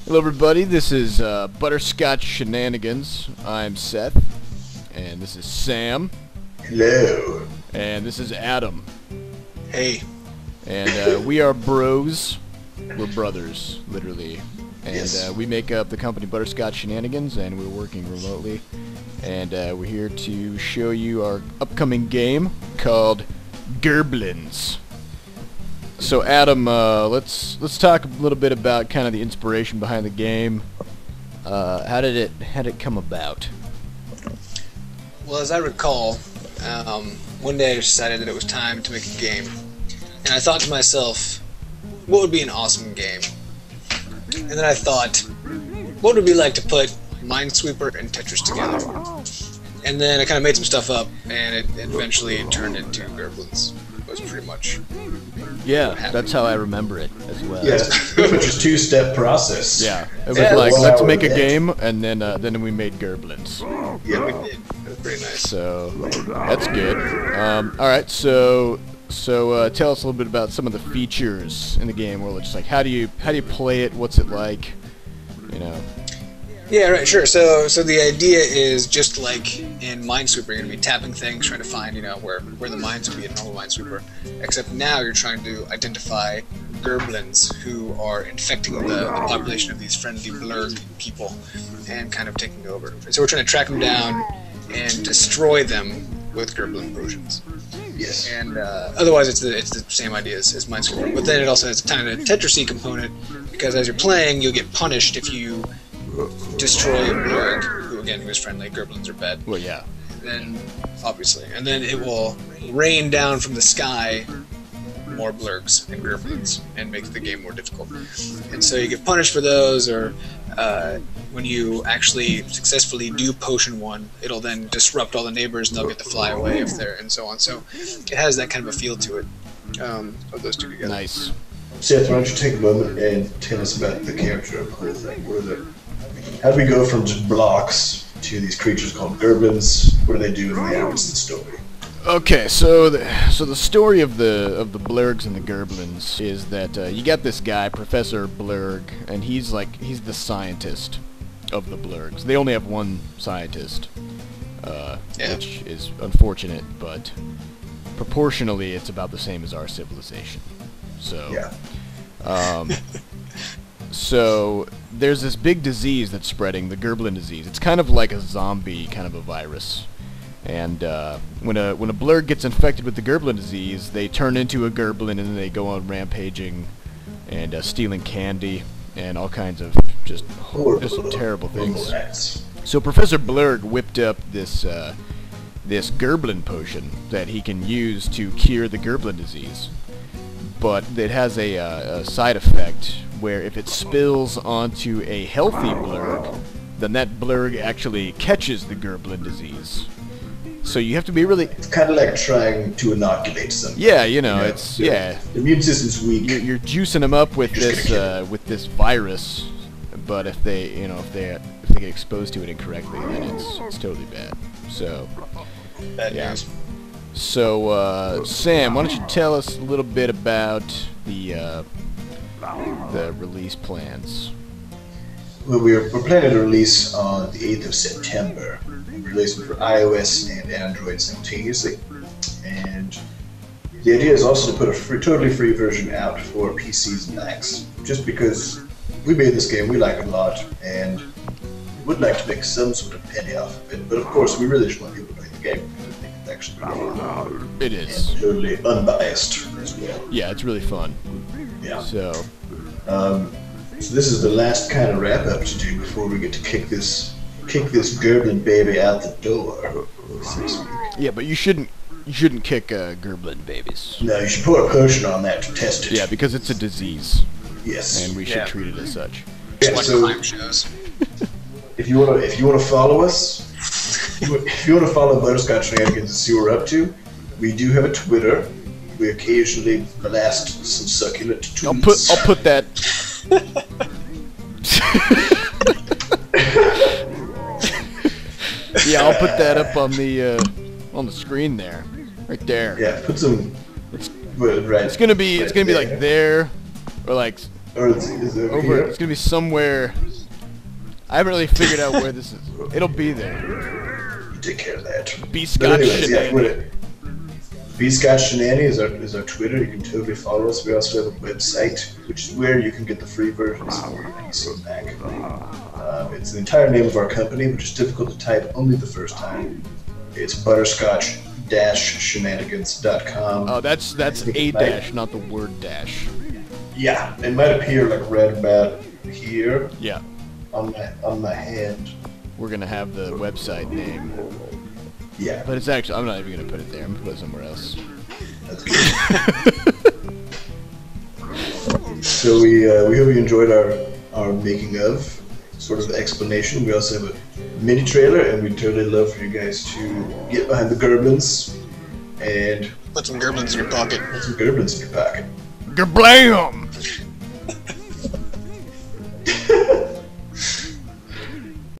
Hello everybody, this is Butterscotch Shenanigans. I'm Seth, and this is Sam. Hello. And this is Adam. Hey. And we are bros. We're brothers, literally. And Yes. we make up the company Butterscotch Shenanigans, and we're working remotely. And we're here to show you our upcoming game called Gerblins. So Adam, let's talk a little bit about kind of the inspiration behind the game. How did it come about? Well, as I recall, one day I decided that it was time to make a game, and I thought to myself, what would be an awesome game? And then I thought, what would it be like to put Minesweeper and Tetris together? And then I kind of made some stuff up, and it eventually turned into Gerblins. It was pretty much. Yeah, that's how I remember it as well. Yeah, it's pretty much a two-step process. Yeah, it was Yeah, like, well, let's that make a was it. game, and then we made Gerblins. Yeah. We did. It was pretty nice. So that's good. All right, so tell us a little bit about some of the features in the game. Where it's just like, how do you play it? What's it like? You know. Yeah, right, sure. So the idea is just like in Minesweeper, you're going to be tapping things, trying to find, where the mines would be in normal Minesweeper. Except now you're trying to identify Gerblins who are infecting the population of these friendly blurg people and kind of taking over. So we're trying to track them down and destroy them with Gerblin potions. Yes. And otherwise, it's the same idea as Minesweeper. But then it also has a kind of Tetris-y component, because as you're playing, you'll get punished if you destroy a blurg, who is friendly. Gerblins are bad. Well, yeah. Then, obviously, and then it will rain down from the sky more blurgs and Gerblins and make the game more difficult. And so you get punished for those, or when you actually successfully do potion one, it'll then disrupt all the neighbors and they'll get to fly away if they're, and so on. So it has that kind of a feel to it, of those two together. Nice. Seth, why don't you take a moment and tell us about the character of the whole thing? How do we go from just blocks to these creatures called Gerblins? What do they do in the Amundsen story? Okay, so the story of the blurgs and the Gerblins is that you got this guy, Professor Blurg, and he's the scientist of the blurgs. They only have one scientist, which is unfortunate, but proportionally it's about the same as our civilization. So, Yeah. So there's this big disease that's spreading, the Gerblin disease. It's kind of like a zombie, kind of a virus. And when a blurg gets infected with the Gerblin disease, they turn into a Gerblin and then they go on rampaging and stealing candy and all kinds of just terrible things. Rats. So Professor Blurg whipped up this Gerblin potion that he can use to cure the Gerblin disease. But it has a side effect where if it spills onto a healthy blurg, then that blurg actually catches the Gerblin disease. So you have to be really... It's kind of like trying to inoculate something. Yeah, it's... Yeah. The immune system's weak. You're juicing them up with Just gonna this virus, but if they get exposed to it incorrectly, then it's totally bad. So... Bad Yeah. news. So, Sam, why don't you tell us a little bit about the release plans? Well, we're planning to release on the 8th of September. We're releasing for iOS and Android simultaneously. And the idea is also to put a totally free version out for PCs and Macs. Just because we made this game, we like it a lot, and we would like to make some sort of penny off of it. But of course, we really just want people to play the game. I think it's actually really fun. It is. And totally unbiased as well. Yeah, it's really fun. Yeah. So, So this is the last kind of wrap up to do before we get to kick this Gerblin baby out the door, so to speak. yeah, but you shouldn't kick Gerblin babies. No, you should pour a potion on that to test it. Yeah, because it's a disease, Yes. and we should treat it as such. Yeah, Like so crime shows. if you wanna follow us, if you wanna follow Butterscotch Shenanigans and see what we're up to, we do have a Twitter. We occasionally blast some succulent tweets. I'll put that. Yeah, I'll put that up on the screen there, right there. Yeah, put some. Right. It's gonna be like there, or like Or is it Over. here? It's gonna be somewhere. I haven't really figured out where this is. It'll be there. You take care of that. Butterscotch Shenanigans. Butterscotch Shenanigans is our Twitter. You can totally follow us. We also have a website, which is where you can get the free versions for PC and Mac. It's the entire name of our company, which is difficult to type only the first time. It's butterscotch-shenanigans.com. Oh, that's a dash, not the word dash. Yeah, it might appear like red about here. Yeah. On my hand. We're gonna have the website name. Yeah. But it's actually, I'm not even gonna put it there. I'm gonna put it somewhere else. That's good. So we hope you enjoyed our making of sort of explanation. We also have a mini trailer, and we'd totally love for you guys to get behind the Gerblins and Put some Gerblins in your pocket. put some Gerblins in your pocket. Gerblam!